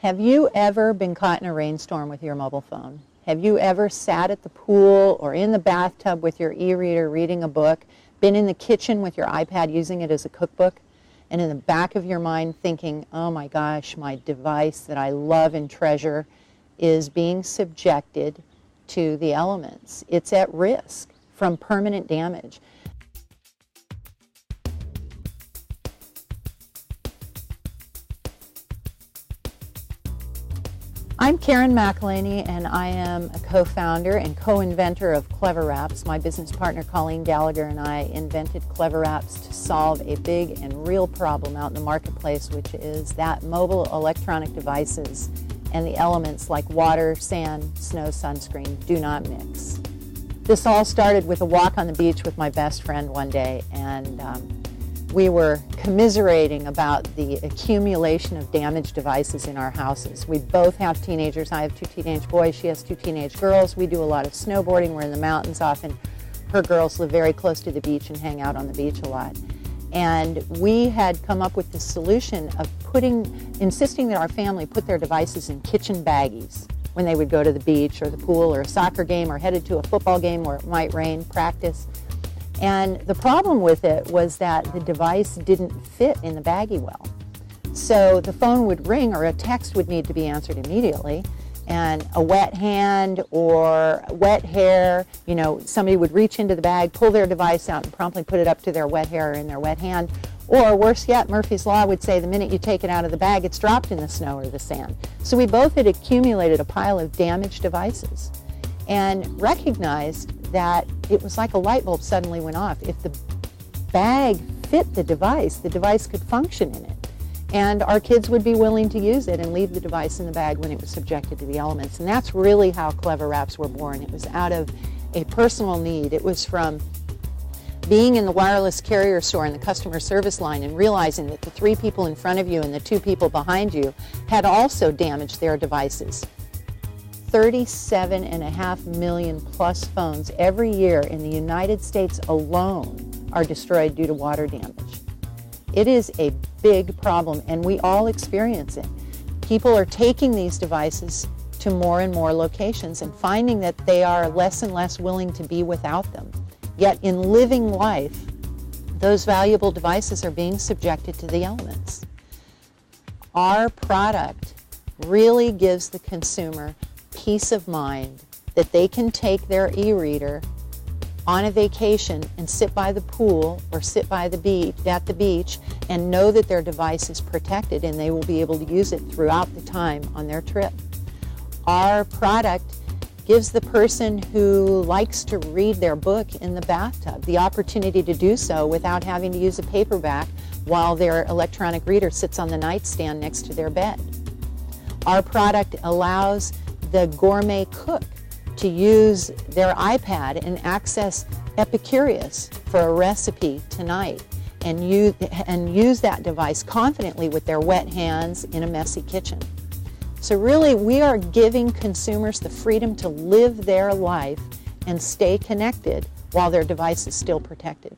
Have you ever been caught in a rainstorm with your mobile phone? Have you ever sat at the pool or in the bathtub with your e-reader reading a book, been in the kitchen with your iPad using it as a cookbook, and in the back of your mind thinking, oh my gosh, my device that I love and treasure is being subjected to the elements. It's at risk from permanent damage. I'm Karen McElaney, and I am a co-founder and co-inventor of CleverWraps. My business partner Colleen Gallagher and I invented CleverWraps to solve a big and real problem out in the marketplace, which is that mobile electronic devices and the elements like water, sand, snow, sunscreen do not mix. This all started with a walk on the beach with my best friend one day, and we were commiserating about the accumulation of damaged devices in our houses. We both have teenagers. I have 2 teenage boys. She has 2 teenage girls. We do a lot of snowboarding. We're in the mountains often. Her girls live very close to the beach and hang out on the beach a lot. And we had come up with this solution of insisting that our family put their devices in kitchen baggies when they would go to the beach or the pool or a soccer game or headed to a football game where it might rain, practice. And the problem with it was that the device didn't fit in the baggie well. So the phone would ring or a text would need to be answered immediately, and a wet hand or wet hair, somebody would reach into the bag, pull their device out and promptly put it up to their wet hair or in their wet hand. Or worse yet, Murphy's Law would say the minute you take it out of the bag, it's dropped in the snow or the sand. So we both had accumulated a pile of damaged devices and recognized that it was like a light bulb suddenly went off. If the bag fit the device could function in it. And our kids would be willing to use it and leave the device in the bag when it was subjected to the elements. And that's really how CleverWraps were born. It was out of a personal need. It was from being in the wireless carrier store in the customer service line and realizing that the 3 people in front of you and the 2 people behind you had also damaged their devices. 37.5 million plus phones every year in the United States alone are destroyed due to water damage. It is a big problem, and we all experience it. People are taking these devices to more and more locations and finding that they are less and less willing to be without them. Yet in living life, those valuable devices are being subjected to the elements. Our product really gives the consumer peace of mind that they can take their e-reader on a vacation and sit by the pool or sit by the beach at the beach and know that their device is protected and they will be able to use it throughout the time on their trip. Our product gives the person who likes to read their book in the bathtub the opportunity to do so without having to use a paperback while their electronic reader sits on the nightstand next to their bed. Our product allows the gourmet cook to use their iPad and access Epicurious for a recipe tonight and use that device confidently with their wet hands in a messy kitchen. So really, we are giving consumers the freedom to live their life and stay connected while their device is still protected.